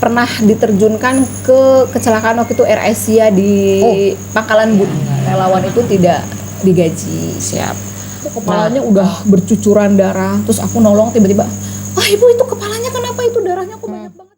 pernah diterjunkan ke kecelakaan waktu itu Air Asia di Pangkalan Bun. Relawan itu tidak digaji. Siap. Kepalanya udah bercucuran darah. Terus aku nolong tiba-tiba, ibu itu kepalanya kenapa itu darahnya kok banyak banget?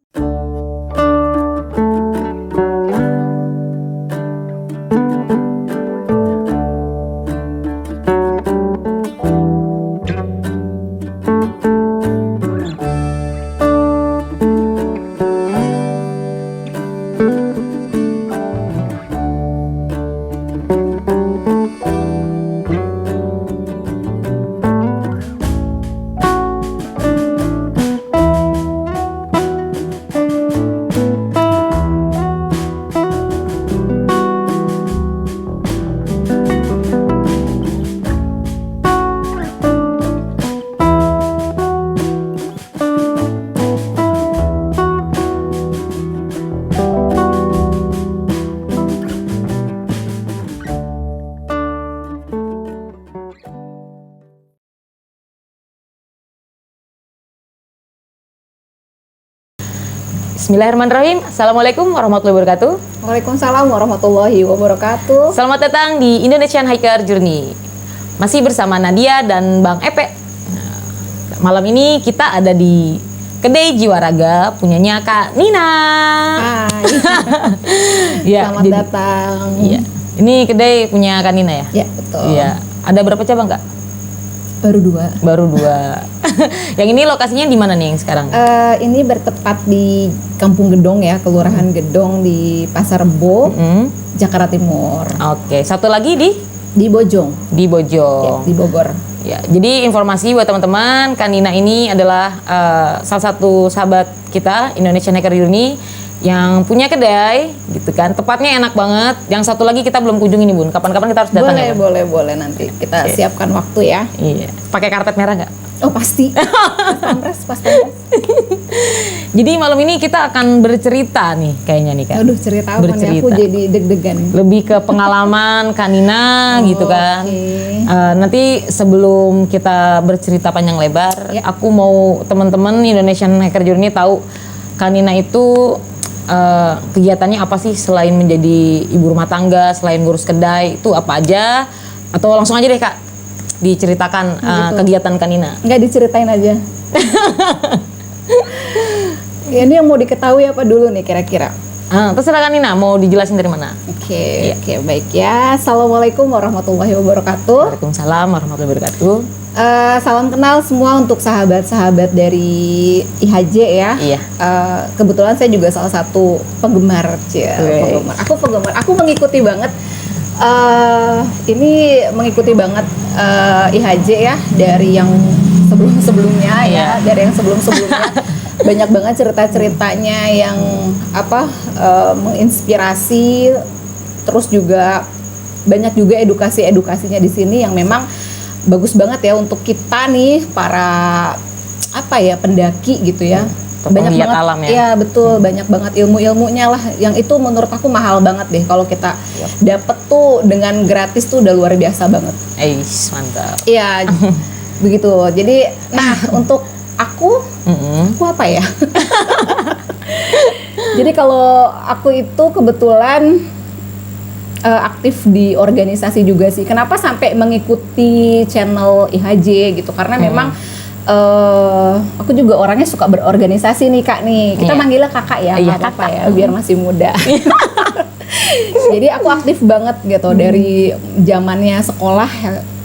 Bismillahirrahmanirrahim. Assalamualaikum warahmatullahi wabarakatuh. Waalaikumsalam warahmatullahi wabarakatuh. Selamat datang di Indonesian Hiker Journey. Masih bersama Nadia dan Bang Epe. Nah, malam ini kita ada di Kedai Jiwaraga punyanya Kak Nina. Hai. Ya, Selamat datang. Iya. Ini kedai punya Kak Nina ya? Ya, betul. Iya. Ada berapa cabang, Kak? Baru 2. Baru 2. Yang ini lokasinya di mana nih yang sekarang? Ini bertepat di Kampung Gedong ya, Kelurahan Gedong di Pasar Rebo, Jakarta Timur. Oke, satu lagi Di Bojong. di Bojong. Ya, di Bogor. Ya, jadi informasi buat teman-teman, Kak Nina ini adalah salah satu sahabat kita Indonesian Hiker Journey yang punya kedai, gitu kan. Tepatnya enak banget. Yang satu lagi kita belum kunjungi nih, Bun. Kapan-kapan kita harus datang ya, Bun? Boleh nanti kita siapkan waktu ya. Iya. Pakai karpet merah nggak? Oh pasti. Pas pampres. Jadi malam ini kita akan bercerita nih, kayaknya nih, Kak. Aduh, cerita apa nih? Aku jadi deg-degan. Lebih ke pengalaman Kak Nina gitu kan. Okay. Nanti sebelum kita bercerita panjang lebar, aku mau teman-teman Indonesian Hiker Journey tahu Kak Nina itu kegiatannya apa sih selain menjadi ibu rumah tangga, selain ngurus kedai, itu apa aja? Atau langsung aja deh, Kak, diceritakan kegiatan Kak Nina. Nggak diceritain aja. Ya, ini yang mau diketahui apa dulu nih kira-kira? Terserah Kak Nina, mau dijelasin dari mana? Oke, baik ya. Assalamualaikum warahmatullahi wabarakatuh. Waalaikumsalam warahmatullahi wabarakatuh. Salam kenal semua untuk sahabat-sahabat dari IHJ ya. Iya. Kebetulan saya juga salah satu penggemar. Aku mengikuti banget. Ini mengikuti banget IHJ ya dari yang sebelum-sebelumnya ya, dari yang sebelum-sebelumnya. Banyak banget cerita-ceritanya yang menginspirasi, terus juga banyak juga edukasinya di sini yang memang bagus banget ya untuk kita nih para pendaki gitu ya. Banyak banget alam ya. Iya, betul, banyak banget ilmu-ilmunya lah yang itu menurut aku mahal banget deh kalau kita dapet tuh dengan gratis tuh udah luar biasa banget. Mantap. Iya. Begitu. Jadi untuk aku apa ya? Jadi kalau aku itu kebetulan aktif di organisasi juga sih. Kenapa sampai mengikuti channel IHJ gitu? Karena memang aku juga orangnya suka berorganisasi nih, Kak nih. Kita manggilnya kakak ya, apa ya, biar masih muda. Jadi aku aktif banget gitu dari zamannya sekolah.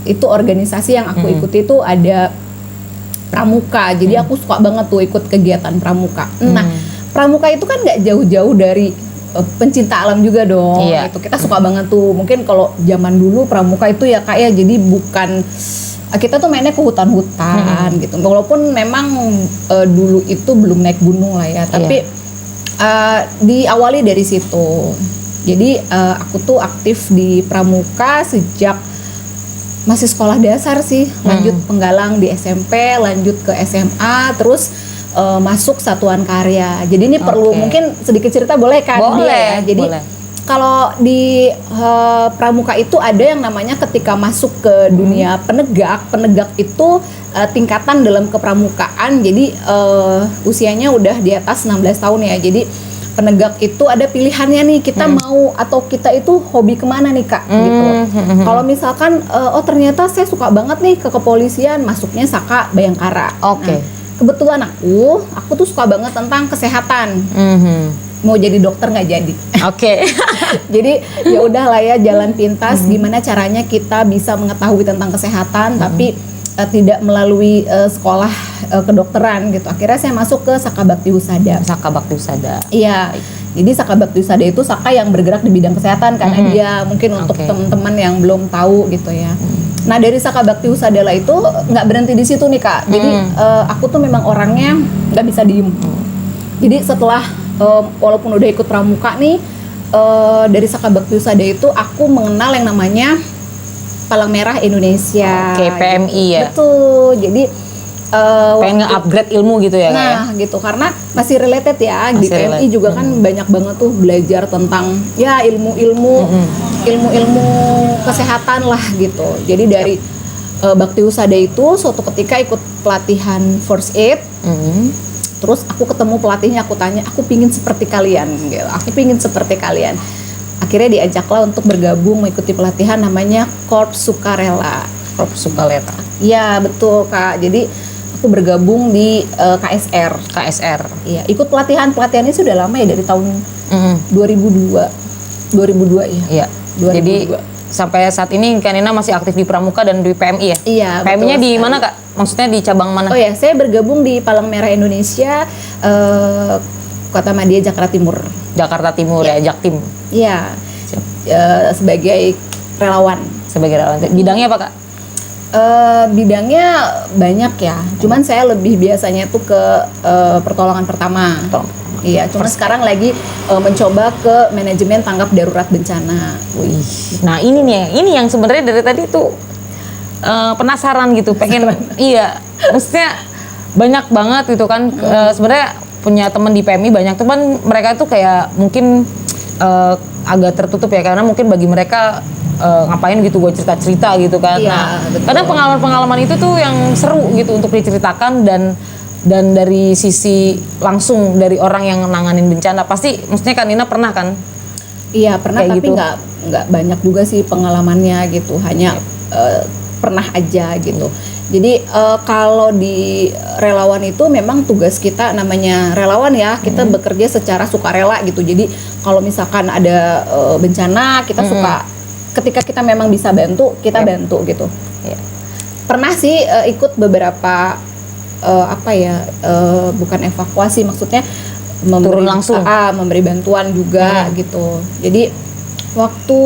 Itu organisasi yang aku ikuti itu ada pramuka. Jadi aku suka banget tuh ikut kegiatan pramuka. Nah, pramuka itu kan nggak jauh-jauh dari pencinta alam juga dong. Gitu. Kita suka banget tuh. Mungkin kalau zaman dulu pramuka itu ya Kak ya, jadi bukan kita tuh mainnya ke hutan-hutan gitu. Walaupun memang dulu itu belum naik gunung lah ya, tapi diawali dari situ. Jadi aku tuh aktif di pramuka sejak masih sekolah dasar sih, lanjut penggalang di SMP, lanjut ke SMA, terus masuk satuan karya. Jadi ini perlu mungkin sedikit cerita boleh kan? Boleh. Jadi boleh. Kalau di pramuka itu ada yang namanya ketika masuk ke dunia penegak itu tingkatan dalam kepramukaan. Jadi usianya udah di atas 16 tahun ya. Jadi penegak itu ada pilihannya nih, kita mau atau kita itu hobi kemana nih Kak gitu. Kalau misalkan ternyata saya suka banget nih ke kepolisian, masuknya Saka Bayangkara. Oke. Nah, kebetulan aku tuh suka banget tentang kesehatan. Mau jadi dokter nggak jadi. Oke. Jadi ya udahlah ya, jalan pintas gimana caranya kita bisa mengetahui tentang kesehatan tapi tidak melalui sekolah kedokteran gitu. Akhirnya saya masuk ke Saka Bakti Husada. Saka Bakti Husada. Iya. Jadi Saka Bakti Husada itu Saka yang bergerak di bidang kesehatan karena dia mungkin untuk teman-teman yang belum tahu gitu ya. Nah, dari Saka Bakti Husada lah itu nggak berhenti di situ nih Kak. Jadi aku tuh memang orangnya nggak bisa diem. Jadi setelah walaupun udah ikut pramuka nih, dari Saka Bakti Husada itu aku mengenal yang namanya Palang Merah Indonesia. Oke, PMI ya. Betul. Jadi pengen nge-upgrade ilmu gitu ya Kak ya? Nah gitu, karena masih related ya. Di Masih PMI relate. juga kan banyak banget tuh belajar tentang ya ilmu-ilmu kesehatan lah gitu. Jadi dari Bakti Husada itu suatu ketika ikut pelatihan first aid. Terus aku ketemu pelatihnya, aku tanya, aku pingin seperti kalian gitu. Aku pingin seperti kalian. Akhirnya diajaklah untuk bergabung mengikuti pelatihan namanya Korps Sukarela. Korps Sukarela. Iya betul Kak. Jadi aku bergabung di KSR. KSR. Iya, ikut pelatihannya sudah lama ya, dari tahun 2002 ya. Iya. 2002. Jadi sampai saat ini Kak Nina masih aktif di Pramuka dan di PMI ya? Iya. PMI-nya betul di sekali. mana Kak? Maksudnya di cabang mana? Oh ya, saya bergabung di Palang Merah Indonesia, Kota Madia, Jakarta Timur. Jakarta Timur ya, Jaktim. Iya. Siap. Sebagai relawan. Sebagai relawan. Bidangnya apa Kak? Bidangnya banyak ya. Cuman saya lebih biasanya tuh ke pertolongan pertama. Iya, cuma sekarang lagi mencoba ke manajemen tanggap darurat bencana. Wih. Nah ini nih, ini yang sebenarnya dari tadi tuh penasaran gitu, pengen iya, maksudnya banyak banget gitu kan. Sebenarnya punya teman di PMI banyak, cuman mereka tuh kayak mungkin agak tertutup ya, karena mungkin bagi mereka ngapain gitu gue cerita-cerita gitu kan. Iya, Nah, betul. kadang pengalaman-pengalaman itu tuh yang seru gitu untuk diceritakan, dan dari sisi langsung dari orang yang nanganin bencana. Pasti maksudnya Kak Nina pernah kan? Iya pernah, Kayak tapi gitu. nggak banyak juga sih pengalamannya gitu, hanya pernah aja gitu. Jadi kalau di relawan itu memang tugas kita namanya relawan ya, kita bekerja secara sukarela gitu. Jadi kalau misalkan ada bencana, kita suka ketika kita memang bisa bantu, kita bantu gitu. Iya. Pernah sih ikut beberapa bukan evakuasi, maksudnya Turun langsung. memberi bantuan juga gitu. Jadi waktu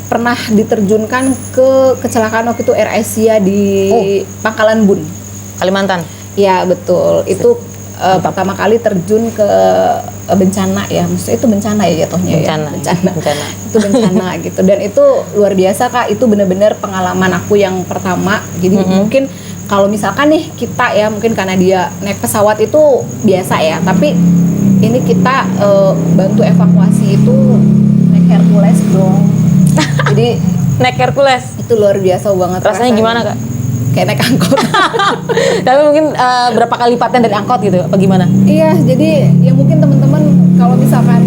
pernah diterjunkan ke kecelakaan waktu itu Air Asia di Pangkalan Bun. Kalimantan. Ya betul, itu pertama kali terjun ke bencana ya, maksudnya itu bencana ya jatuhnya. Bencana. Itu bencana gitu, dan itu luar biasa Kak. Itu benar-benar pengalaman aku yang pertama. Jadi mungkin kalau misalkan nih kita ya, mungkin karena dia naik pesawat itu biasa ya, tapi ini kita bantu evakuasi itu naik Hercules dong. Jadi Naik Hercules. itu luar biasa banget. Rasanya gimana Kak? Kayak naik angkot. Tapi mungkin berapa kali lipatnya dari angkot gitu, apa gimana? Iya, jadi ya mungkin teman-teman kalau misalkan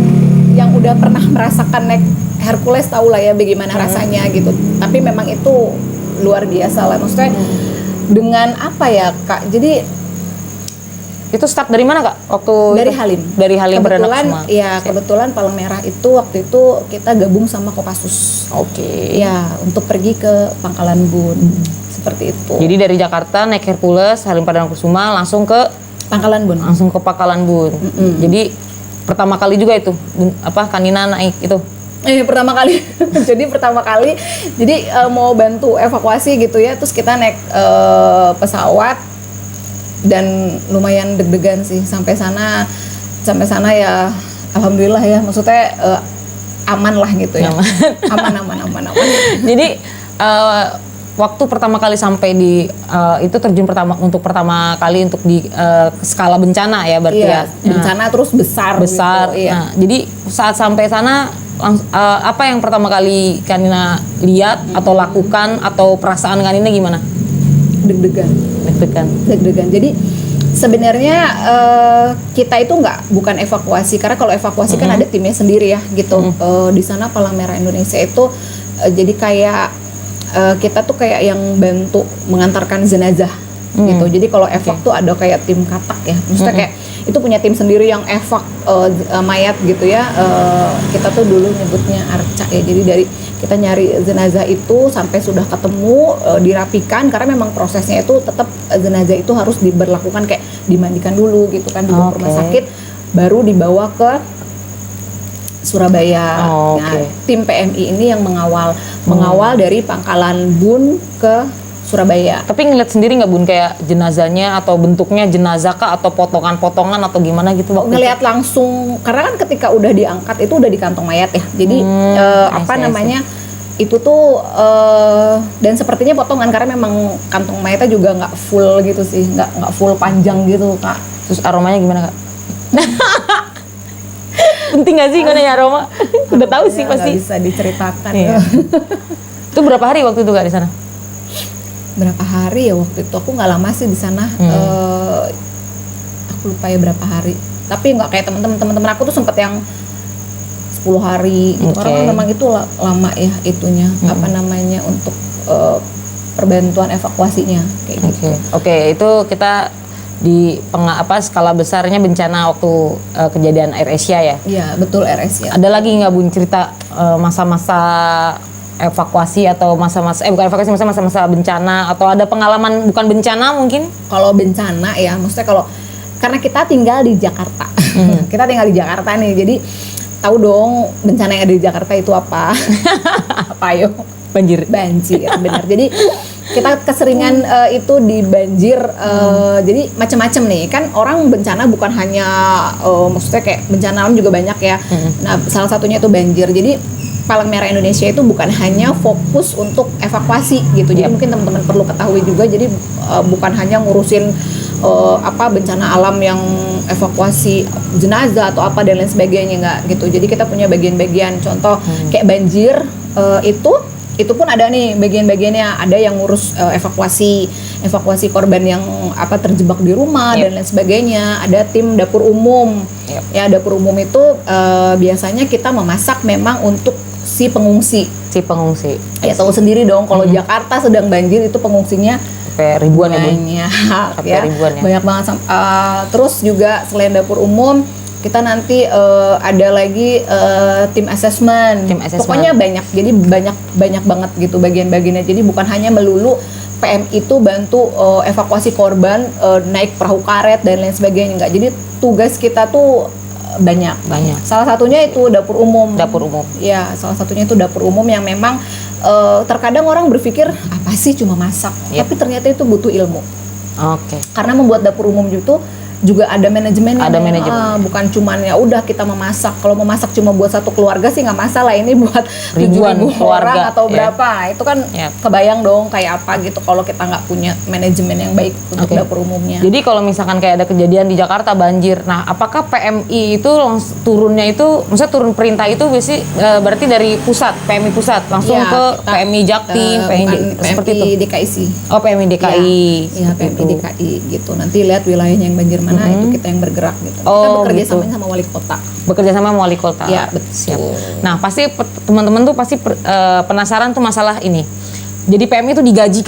yang udah pernah merasakan naik Hercules tahu lah ya bagaimana rasanya gitu. Tapi memang itu luar biasa lah, maksudnya dengan apa ya Kak? Jadi Itu start dari mana Kak? Waktu dari itu? Halim. Dari Halim Kebetulan Perdana Kusuma. ya, kebetulan Palang Merah itu waktu itu kita gabung sama Kopassus. Oke. Ya, untuk pergi ke Pangkalan Bun. Seperti itu. Jadi dari Jakarta naik Hercules, Halim Perdana Kusuma langsung ke Pangkalan Bun. Pangkalan Bun. Jadi pertama kali juga itu Kak Nina naik itu. Pertama kali. Jadi pertama kali. Jadi mau bantu evakuasi gitu ya. Terus kita naik pesawat dan lumayan deg-degan sih sampai sana ya. Alhamdulillah ya. Maksudnya aman lah gitu ya. Aman. Jadi waktu pertama kali sampai di itu terjun untuk pertama kali untuk di skala bencana ya berarti Iya, ya. bencana terus besar Besar. gitu. Iya. Nah, jadi saat sampai sana apa yang pertama kali Kanina lihat atau lakukan atau perasaan Kanina gimana? Deg-degan. Deg-degan. Jadi sebenarnya kita itu bukan evakuasi, karena kalau evakuasi kan ada timnya sendiri ya gitu. Di sana Palang Merah Indonesia itu jadi kayak kita tuh kayak yang bantu mengantarkan jenazah gitu. Jadi kalau evak tuh ada kayak tim katak ya, maksudnya kayak itu punya tim sendiri yang evak mayat gitu ya. Kita tuh dulu nyebutnya arca ya. Jadi dari kita nyari jenazah itu sampai sudah ketemu, dirapikan, karena memang prosesnya itu tetap jenazah itu harus diberlakukan kayak dimandikan dulu gitu kan, dibawa ke rumah sakit, baru dibawa ke Surabaya. Nah, tim PMI ini yang mengawal dari Pangkalan Bun ke Surabaya. Tapi ngeliat sendiri nggak Bun kayak jenazahnya atau bentuknya jenazah kah atau potongan-potongan atau gimana gitu waktu ngelihat langsung, karena kan ketika udah diangkat itu udah di kantong mayat ya. Jadi itu tuh dan sepertinya potongan karena memang kantong mayatnya juga nggak full gitu sih, nggak full panjang gitu Kak. Terus aromanya gimana Kak? Penting nggak sih nanya aroma? Udah tahu sih pasti. Nggak bisa diceritakan. Iya. Itu berapa hari waktu itu Kak di sana? Berapa hari ya waktu itu? Aku nggak lama sih di sana. Aku lupa ya berapa hari. Tapi nggak kayak teman-teman aku tuh sempet yang 10 hari gitu. Karena memang itu lama ya itunya, apa namanya, untuk perbantuan evakuasinya kayak gitu. Oke, itu kita di skala besarnya bencana waktu kejadian Air Asia ya? Iya, betul, Air Asia. Ada lagi nggak Bun cerita masa-masa evakuasi atau masa-masa bukan evakuasi, masa-masa bencana atau ada pengalaman bukan bencana mungkin? Kalau bencana ya, maksudnya karena kita tinggal di Jakarta. Kita tinggal di Jakarta nih, jadi tahu dong bencana yang ada di Jakarta itu apa? Apa yo? Banjir, benar. Jadi kita keseringan itu di banjir. Jadi macam-macam nih kan, orang bencana bukan hanya maksudnya kayak bencana alam juga banyak ya. Nah, salah satunya itu banjir. Jadi Palang Merah Indonesia itu bukan hanya fokus untuk evakuasi gitu. Jadi mungkin teman-teman perlu ketahui juga. Jadi bukan hanya ngurusin bencana alam yang evakuasi jenazah atau apa dan lain sebagainya, enggak gitu. Jadi kita punya bagian-bagian, contoh kayak banjir itu pun ada nih bagian-bagiannya. Ada yang ngurus evakuasi korban yang terjebak di rumah dan lain sebagainya. Ada tim dapur umum. Ya, dapur umum itu biasanya kita memasak memang untuk si pengungsi. Ya tahu sendiri dong kalau Jakarta sedang banjir itu pengungsinya ribuan ya, banyak banget. Terus juga selain dapur umum, kita nanti ada lagi tim assessment. Pokoknya banyak, jadi banyak banget gitu bagian-bagiannya. Jadi bukan hanya melulu PM itu bantu evakuasi korban, naik perahu karet dan lain sebagainya, enggak. Jadi tugas kita tuh banyak. Salah satunya itu dapur umum. Ya, salah satunya itu dapur umum yang memang terkadang orang berpikir apa sih cuma masak, tapi ternyata itu butuh ilmu. Karena membuat dapur umum itu juga ada manajemennya. Bukan cuman ya udah kita memasak. Kalau memasak cuma buat satu keluarga sih nggak masalah. Ini buat ribuan orang atau berapa, itu kan kebayang dong kayak apa gitu kalau kita nggak punya manajemen yang baik untuk dapur umumnya. Jadi kalau misalkan kayak ada kejadian di Jakarta banjir, nah apakah PMI itu turunnya itu, maksudnya turun perintah itu berarti dari pusat, PMI pusat langsung ke PMI Jaktim, seperti itu? DKI sih. PMI DKI. Iya, PMI DKI gitu. Nanti lihat wilayahnya yang banjir mana, itu kita yang bergerak gitu. Kita bekerja sama wali kota. Wali kota. Ya, betul. Siap. Nah, pasti teman-teman tuh pasti penasaran tuh masalah ini. Jadi PMI itu digaji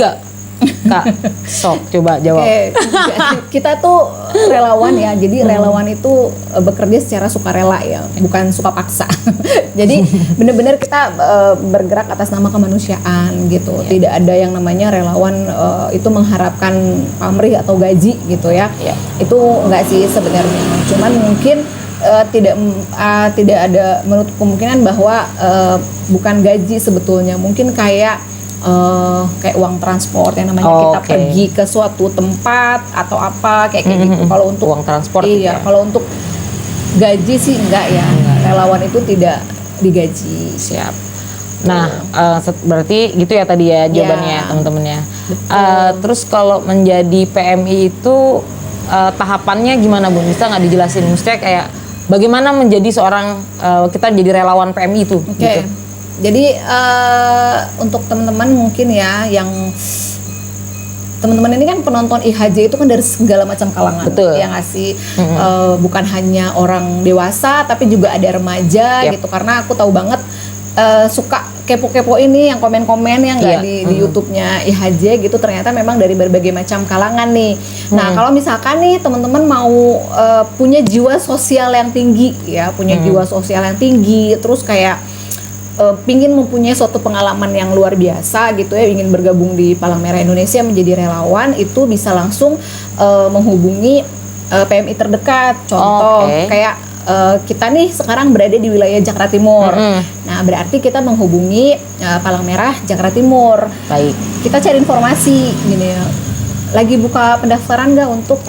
Kak, sok coba jawab. Kita tuh relawan ya, jadi relawan itu bekerja secara sukarela ya, bukan suka paksa. Jadi benar-benar kita bergerak atas nama kemanusiaan gitu. Tidak ada yang namanya relawan itu mengharapkan pamrih atau gaji gitu ya. Itu enggak sih sebenarnya. Cuman mungkin tidak ada menutup kemungkinan bahwa bukan gaji sebetulnya, mungkin kayak uang transport yang namanya kita pergi ke suatu tempat atau apa kayak gitu. Kalau untuk uang transport, kalau untuk gaji sih enggak ya. Relawan itu tidak digaji. Siap. Nah, berarti gitu ya tadi ya jawabannya teman-teman ya. Terus kalau menjadi PMI itu tahapannya gimana Bun? Bisa nggak dijelasin? Maksudnya kayak bagaimana menjadi seorang kita jadi relawan PMI itu? Oke. Gitu. Jadi untuk teman-teman mungkin ya yang teman-teman ini kan penonton IHJ itu kan dari segala macam kalangan. Betul. Ya nggak sih? Bukan hanya orang dewasa tapi juga ada remaja gitu, karena aku tahu banget suka kepo-kepo ini yang komen-komen yang nggak di YouTube-nya IHJ gitu, ternyata memang dari berbagai macam kalangan nih. Nah, kalau misalkan nih teman-teman mau punya jiwa sosial yang tinggi ya, punya jiwa sosial yang tinggi, terus kayak pingin mempunyai suatu pengalaman yang luar biasa gitu ya, ingin bergabung di Palang Merah Indonesia menjadi relawan, itu bisa langsung menghubungi PMI terdekat. Contoh kayak kita nih sekarang berada di wilayah Jakarta Timur. Nah, berarti kita menghubungi Palang Merah Jakarta Timur. Baik. Kita cari informasi gini ya. Lagi buka pendaftaran nggak untuk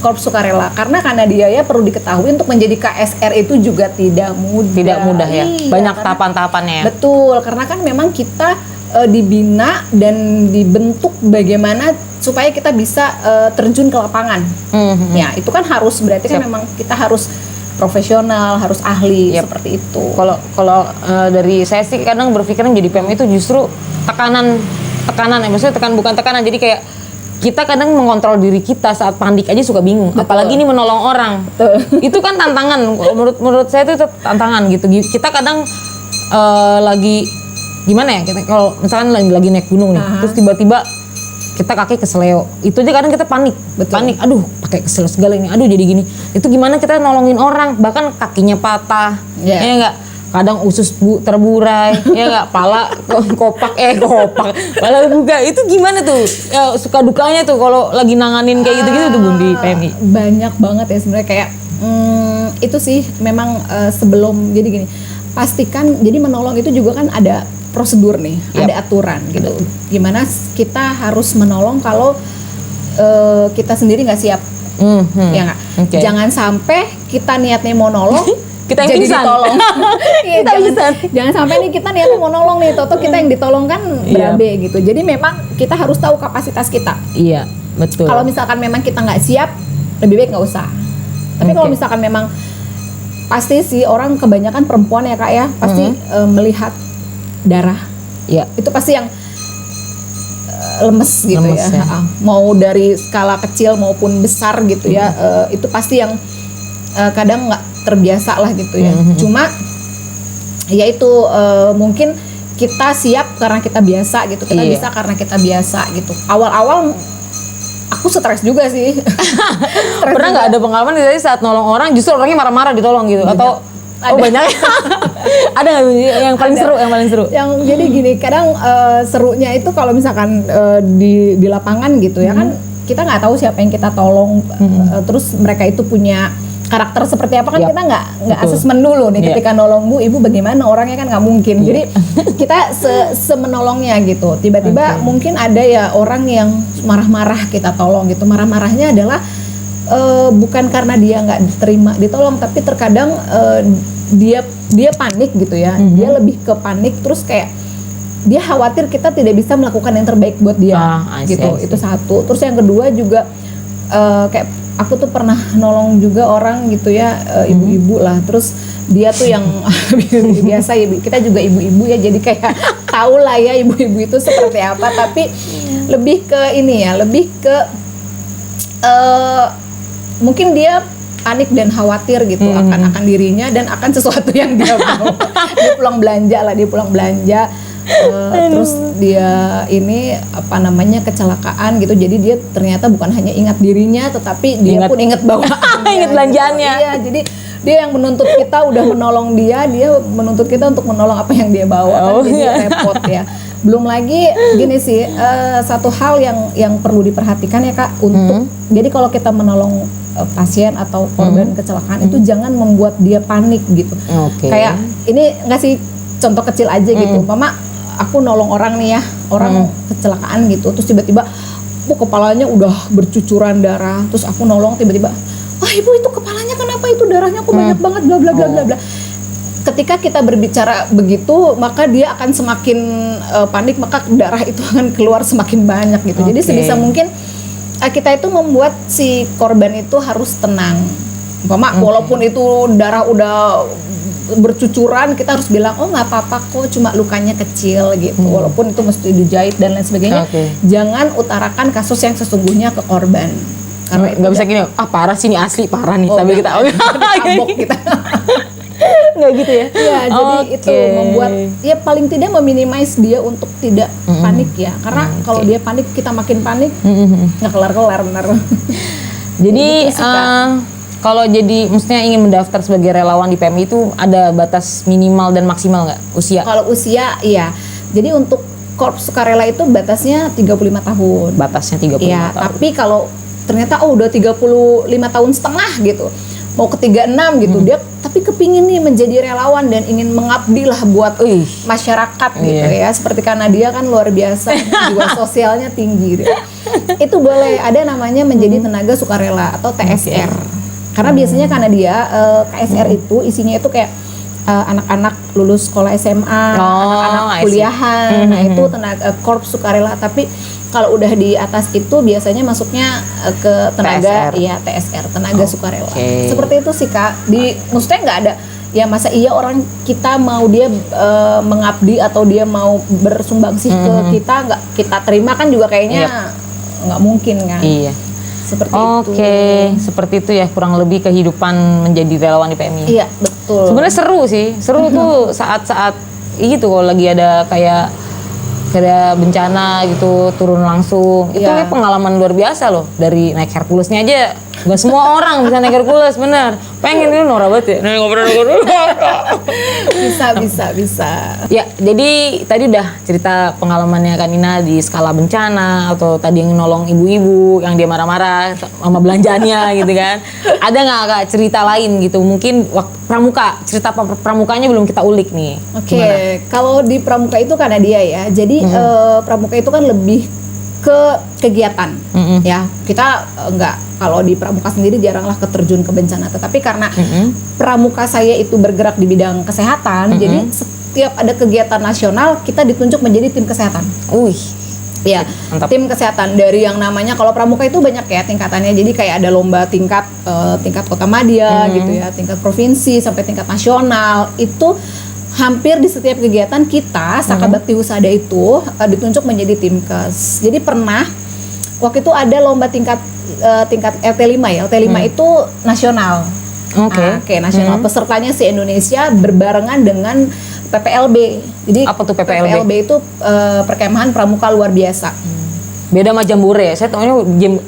Korps Sukarela? Karena dia ya perlu diketahui untuk menjadi KSR itu juga tidak mudah. Tidak mudah ya. Banyak tahapan-tahapannya ya. Betul, karena kan memang kita dibina dan dibentuk bagaimana supaya kita bisa terjun ke lapangan. Ya, itu kan harus berarti kan memang kita harus profesional, harus ahli seperti itu. Kalau dari saya sih kadang berpikiran jadi PMI itu justru tekanan ya, maksudnya bukan tekanan, jadi kayak kita kadang mengontrol diri kita saat panik aja suka bingung. Betul. Apalagi ini menolong orang. Betul. Itu kan tantangan. Menurut saya itu tantangan gitu. Kita kadang lagi gimana ya? Kita kalau misalkan lagi naik gunung nih, terus tiba-tiba kita kaki keseleo. Itu aja kadang kita panik. Betul. Panik. Aduh, pakai keseleo segala ini. Aduh, jadi gini. Itu gimana kita nolongin orang? Bahkan kakinya patah. Ya enggak? Kadang usus terburai, ya nggak, pala kopak, pala buka, itu gimana tuh? Ya, suka dukanya tuh kalau lagi nanganin kayak gitu-gitu tuh Bun di PMI. Banyak banget ya sebenarnya, kayak itu sih memang sebelum, jadi gini, pastikan, jadi menolong itu juga kan ada prosedur nih, ada aturan gitu. Gimana kita harus menolong kalau kita sendiri nggak siap, ya nggak? Jangan sampai kita niatnya mau nolong, kita yang jadi ditolong. Jangan sampai nih kita niatnya mau nolong nih, toto kita yang ditolong kan berabe gitu. Jadi memang kita harus tahu kapasitas kita. Iya, betul. Kalau misalkan memang kita nggak siap, lebih baik nggak usah. Tapi kalau misalkan memang pasti sih orang kebanyakan perempuan ya Kak ya, pasti melihat darah. Iya. Itu pasti yang lemes gitu ya. Mau dari skala kecil maupun besar gitu ya, itu pasti yang kadang nggak terbiasa lah gitu ya. Cuma ya itu mungkin kita siap karena kita biasa gitu. Kita bisa karena kita biasa gitu. Awal-awal aku stres juga sih. Pernah nggak ada pengalaman dari saat nolong orang justru orangnya marah-marah ditolong gitu? Banyak. Atau banyak? Ada nggak yang paling seru? Yang paling seru? Yang jadi gini, kadang serunya itu kalau misalkan di lapangan gitu ya kan, kita nggak tahu siapa yang kita tolong. Terus mereka itu punya karakter seperti apa kan, kita nggak asesmen dulu nih ketika nolong, Bu, Ibu bagaimana orangnya, kan nggak mungkin. Jadi kita semenolongnya gitu. Tiba-tiba mungkin ada ya orang yang marah-marah kita tolong gitu. Marah-marahnya adalah bukan karena dia nggak diterima ditolong, tapi terkadang dia panik gitu ya. Dia lebih ke panik, terus kayak dia khawatir kita tidak bisa melakukan yang terbaik buat dia gitu. Itu satu. Terus yang kedua juga kayak aku tuh pernah nolong juga orang gitu ya, ibu-ibu lah, terus dia tuh yang biasa kita juga ibu-ibu ya, jadi kayak tahu lah ya ibu-ibu itu seperti apa, tapi lebih ke ini ya, lebih ke mungkin dia panik dan khawatir gitu akan dirinya dan akan sesuatu yang dia mau. Dia pulang belanja, terus dia ini apa namanya kecelakaan gitu, jadi dia ternyata bukan hanya ingat dirinya tetapi dia pun ingat bawaannya. Ingat belanjaannya. Iya, jadi dia yang menuntut kita udah menolong dia menuntut kita untuk menolong apa yang dia bawa, kan jadi repot ya. Belum lagi gini sih, satu hal yang perlu diperhatikan ya Kak, untuk jadi kalau kita menolong pasien atau korban kecelakaan itu jangan membuat dia panik gitu. Kayak ini ngasih contoh kecil aja gitu, Mama, aku nolong orang nih ya, orang kecelakaan gitu, terus tiba-tiba kepalanya udah bercucuran darah, terus aku nolong, tiba-tiba, Ibu itu kepalanya kenapa, itu darahnya kok banyak banget, bla bla bla bla. ketika kita berbicara begitu, maka dia akan semakin panik, maka darah itu akan keluar semakin banyak gitu. Jadi sebisa mungkin kita itu membuat si korban itu harus tenang. Walaupun itu darah udah bercucuran, kita harus bilang oh nggak apa-apa kok, cuma lukanya kecil gitu. Walaupun itu mesti dijahit dan lain sebagainya. Jangan utarakan kasus yang sesungguhnya ke korban. Karena nggak bisa gini, parah sih, ini asli parah nih, sambil kita tabok kita. Nggak gitu ya? Ya, jadi itu membuat ya paling tidak meminimais dia untuk tidak panik ya. Karena kalau dia panik, kita makin panik, nggak kelar-kelar benar. Jadi kalau jadi maksudnya ingin mendaftar sebagai relawan di PMI itu ada batas minimal dan maksimal nggak usia? Kalau usia iya. Jadi untuk Korps Sukarela itu batasnya 35 tahun. Batasnya 35 ya, tahun. Tapi kalau ternyata udah 35 tahun setengah gitu, mau ke 36 gitu, dia tapi kepingin nih menjadi relawan dan ingin mengabdi lah buat masyarakat gitu ya. Seperti karena dia kan luar biasa, jiwa sosialnya tinggi gitu. Itu boleh, ada namanya menjadi tenaga sukarela atau TSR. Karena biasanya karena dia KSR itu isinya itu kayak anak-anak lulus sekolah SMA, anak-anak kuliahan, nah itu tenaga Korps Sukarela. Tapi kalau udah di atas itu biasanya masuknya ke tenaga TSR, tenaga sukarela. Seperti itu sih Kak. Maksudnya nggak ada ya masa iya orang kita mau dia mengabdi atau dia mau bersumbangsi ke kita, nggak kita terima kan juga kayaknya nggak mungkin kan. Iya. Seperti itu. Seperti itu ya kurang lebih kehidupan menjadi relawan di PMI. Iya, betul. Sebenarnya seru sih. Seru tuh saat-saat gitu kalau lagi ada kayak bencana gitu, turun langsung. Itu kayak pengalaman luar biasa loh. Dari naik Herculesnya aja gak semua orang bisa naik Hercules, bener. Pengen itu norak banget ya. Naik ngobrol. Bisa. Ya, jadi tadi udah cerita pengalamannya Kak Nina di skala bencana, atau tadi yang nolong ibu-ibu yang dia marah-marah sama belanjanya gitu kan. Ada nggak Kak cerita lain gitu? Mungkin waktu pramuka, cerita pramukanya belum kita ulik nih. Oke, kalau di pramuka itu karena dia ya. Jadi pramuka itu kan lebih ke kegiatan ya, kita nggak, kalau di pramuka sendiri jaranglah keterjun ke bencana, tetapi karena pramuka saya itu bergerak di bidang kesehatan, jadi setiap ada kegiatan nasional kita ditunjuk menjadi tim kesehatan. Ya, mantap. Tim kesehatan dari yang namanya, kalau pramuka itu banyak ya tingkatannya, jadi kayak ada lomba tingkat kota madya gitu ya, tingkat provinsi sampai tingkat nasional. Itu hampir di setiap kegiatan kita Sakabakti Husada itu ditunjuk menjadi timkes. Jadi pernah waktu itu ada lomba tingkat LT5 ya. LT5 itu nasional. Nasional. Pesertanya se-Indonesia berbarengan dengan PPLB. Jadi apa tuh PPLB? PPLB itu Perkemahan Pramuka Luar Biasa. Beda sama Jambore. Saya tahunya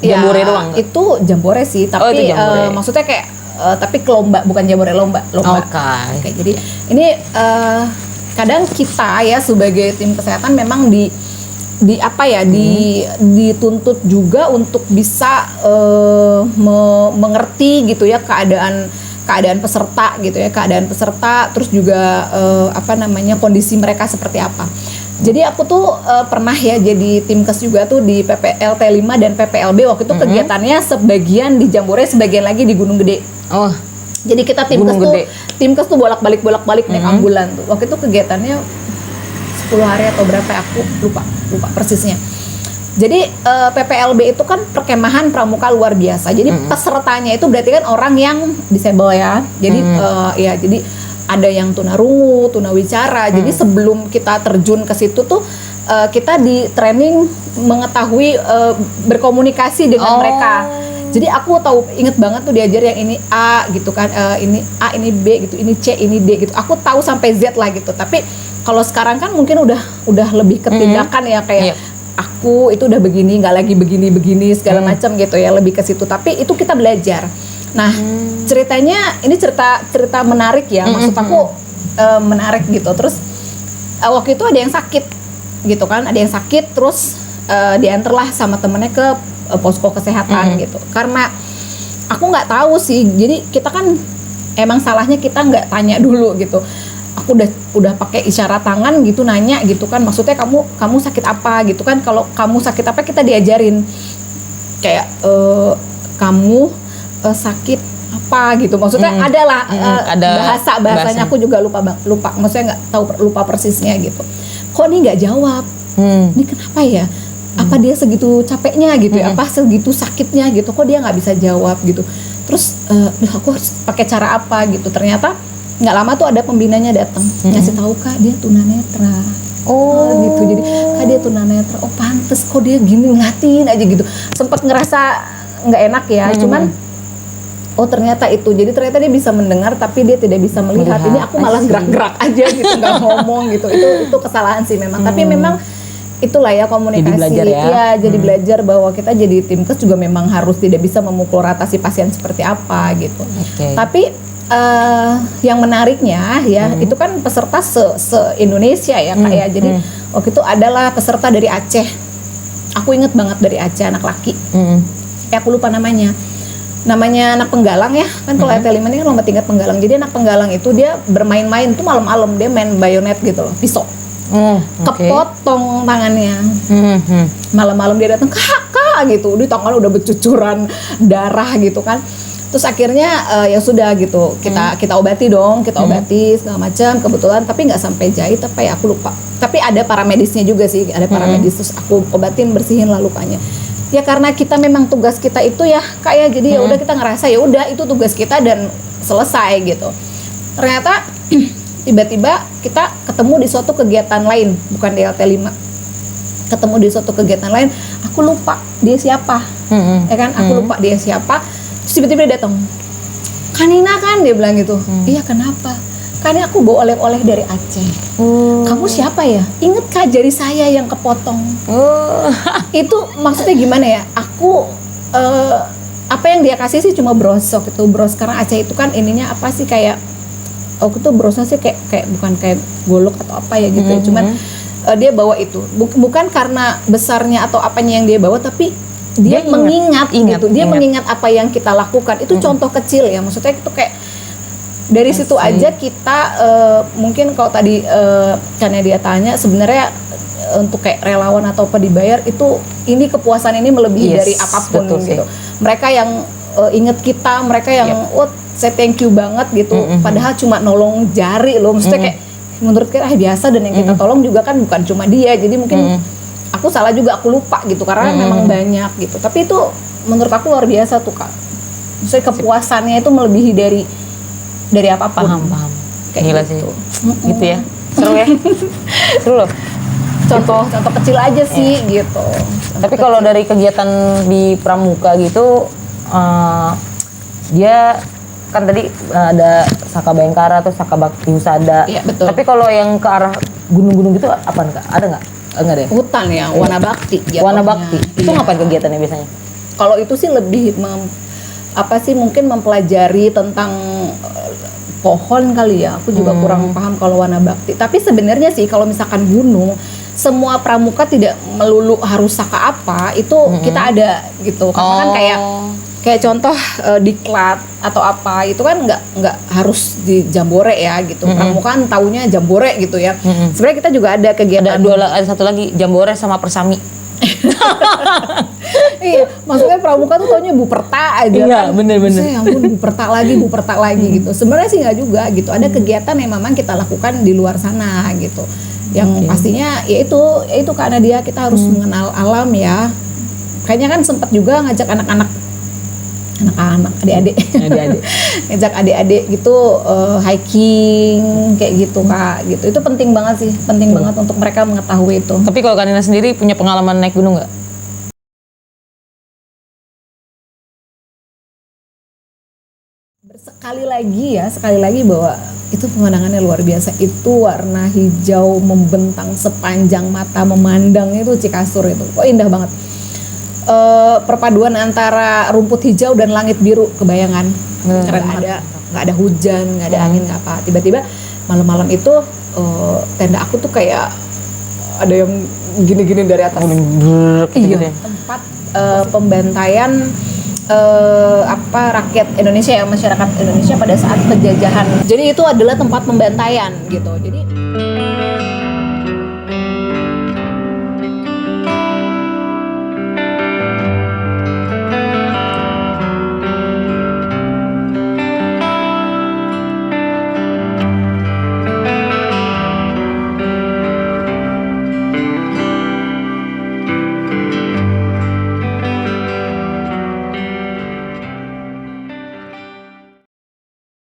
Jambore doang. Itu Jambore sih, tapi maksudnya kayak tapi ke lomba, bukan Jambore, lomba. Oke, jadi ini kadang kita ya sebagai tim kesehatan memang dituntut juga untuk bisa mengerti gitu ya keadaan peserta gitu ya, terus juga kondisi mereka seperti apa. Jadi aku tuh pernah ya jadi timkes juga tuh di LT5 dan PPLB. Waktu itu kegiatannya sebagian di Jambore, sebagian lagi di Gunung Gede. Jadi kita timkes tuh bolak-balik naik ambulan tuh. Waktu itu kegiatannya 10 hari atau berapa ya, aku lupa persisnya. Jadi PPLB itu kan Perkemahan Pramuka Luar Biasa. Jadi pesertanya itu berarti kan orang yang disable ya. Jadi jadi ada yang tunarungu, tunawicara. Jadi sebelum kita terjun ke situ tuh kita di training mengetahui berkomunikasi dengan mereka. Jadi aku inget banget tuh diajar yang ini A gitu kan, ini A, ini B gitu, ini C, ini D gitu. Aku tahu sampai Z lah gitu. Tapi kalau sekarang kan mungkin udah lebih ketindakan ya, kayak aku itu udah begini, nggak lagi begini segala macam gitu ya, lebih ke situ. Tapi itu kita belajar. Nah, ceritanya ini cerita menarik ya, maksud aku menarik gitu. Terus waktu itu ada yang sakit gitu kan, terus diantarlah sama temennya ke posko kesehatan gitu. Karena aku nggak tahu sih, jadi kita kan emang salahnya kita nggak tanya dulu gitu. Aku udah pakai isyarat tangan gitu, nanya gitu kan, maksudnya kamu sakit apa gitu kan. Kalau kamu sakit apa kita diajarin kayak kamu sakit apa gitu, maksudnya adalah ada bahasanya aku juga lupa, maksudnya nggak tahu, lupa persisnya gitu. Kok dia nggak jawab? Ini kenapa ya? Apa dia segitu capeknya gitu ya? Apa segitu sakitnya gitu? Kok dia nggak bisa jawab gitu? Terus aku harus pakai cara apa gitu? Ternyata nggak lama tuh ada pembinanya datang ngasih tahu, Kak, dia tunanetra. Gitu. Jadi Kak, dia tunanetra. Oh pantes kok dia gini, ngeliatin aja gitu. Sempet ngerasa nggak enak ya. Cuman oh ternyata itu. Jadi ternyata dia bisa mendengar tapi dia tidak bisa melihat. Ini aku malah gerak-gerak aja gitu, nggak ngomong gitu. Itu kesalahan sih memang. Tapi memang itulah ya komunikasi. Jadi belajar ya. Iya, jadi belajar bahwa kita jadi timkes juga memang harus tidak bisa memukul rata si pasien seperti apa gitu. Tapi yang menariknya ya, itu kan peserta se-Indonesia ya Kak ya. Jadi waktu itu adalah peserta dari Aceh. Aku inget banget dari Aceh, anak laki. Aku lupa namanya anak penggalang ya. Kan kalau ET5 ini kan lomba tingkat penggalang. Jadi anak penggalang itu dia bermain-main tuh malam-malam, dia main bayonet gitu loh, pisau. Kepotong tangannya. Malam-malam dia datang, Kak gitu. Di tangan udah bercucuran darah gitu kan. Terus akhirnya ya sudah gitu, kita obati dong, kita obati segala macam, kebetulan tapi nggak sampai jahit apa ya, aku lupa. Tapi ada paramedisnya juga sih, ada paramedis, terus aku obatin, bersihin lah lukanya. Ya karena kita memang tugas kita itu ya Kak ya, jadi ya udah kita ngerasa ya udah itu tugas kita dan selesai gitu. Ternyata tiba-tiba kita ketemu di suatu kegiatan lain, bukan di LT5. Ketemu di suatu kegiatan lain, aku lupa dia siapa, ya kan? Aku lupa dia siapa. Terus tiba-tiba dia datang, Kanina kan, dia bilang gitu. Iya kenapa? Karena aku bawa oleh-oleh dari Aceh. Kamu siapa ya? Ingat Kak jari saya yang kepotong? Itu maksudnya gimana ya? Aku apa yang dia kasih sih cuma brosok itu, karena Aceh itu kan ininya apa sih kayak, aku tuh brosnya sih kayak bukan kayak golok atau apa ya gitu ya. Cuman dia bawa itu bukan karena besarnya atau apanya yang dia bawa, tapi dia mengingat gitu, dia mengingat apa yang kita lakukan. Itu contoh kecil ya, maksudnya itu kayak dari situ aja kita mungkin kalau tadi karena dia tanya sebenarnya untuk kayak relawan atau apa dibayar itu, ini kepuasan ini melebihi dari apapun gitu. Mereka yang inget kita, mereka yang saya thank you banget gitu, padahal cuma nolong jari loh, maksudnya kayak menurut kita biasa, dan yang kita tolong juga kan bukan cuma dia, jadi mungkin aku salah juga, aku lupa gitu karena memang banyak gitu. Tapi itu menurut aku luar biasa tuh Kak. Maksudnya kepuasannya itu melebihi dari apapun. Paham. Kayak gila gitu. Gitu ya. Seru ya. Seru loh. Contoh kecil aja sih gitu. Tapi kalau dari kegiatan di Pramuka gitu, dia kan tadi ada Saka Bayangkara atau Saka Bakti Husada. Iya, betul. Tapi kalau yang ke arah gunung-gunung gitu apa Kak? Ada nggak? Enggak deh. Hutan ya, Wana Bakti. Wana Bakti. Itu ngapain kegiatannya biasanya? Kalau itu sih lebih mungkin mempelajari tentang pohon kali ya. Aku juga kurang paham kalau Wana Bakti. Tapi sebenarnya sih kalau misalkan gunung, semua pramuka tidak melulu harus saka apa, itu kita ada gitu. Karena kan kayak contoh diklat atau apa itu kan nggak harus di Jambore ya gitu. Pramuka kan taunya Jambore gitu ya. Sebenarnya kita juga ada kegiatan. Ada satu lagi, Jambore sama Persami. Iya, maksudnya pramuka tuh taunya Buperta aja. Iya, kan. bener-bener. Saya ampun Buperta lagi gitu. Sebenarnya sih nggak juga gitu. Ada kegiatan yang memang kita lakukan di luar sana gitu. Yang pastinya yaitu karena kita harus mengenal alam ya. Kayaknya kan sempat juga ngajak anak-anak adik-adik ngajak adik-adik gitu hiking kayak gitu Kak gitu. Itu penting banget sih, banget untuk mereka mengetahui itu. Tapi kalau Kanina sendiri punya pengalaman naik gunung nggak? Sekali lagi bahwa itu pemandangannya luar biasa. Itu warna hijau membentang sepanjang mata memandang, itu Cikasur itu. Kok indah banget. Perpaduan antara rumput hijau dan langit biru, kebayangan. Nggak ada hujan, nggak ada angin, nggak apa. Tiba-tiba malam-malam itu tenda aku tuh kayak ada yang gini-gini dari atas. Iya, tempat pembantaian rakyat Indonesia ya, masyarakat Indonesia pada saat penjajahan. Jadi itu adalah tempat pembantaian gitu. Jadi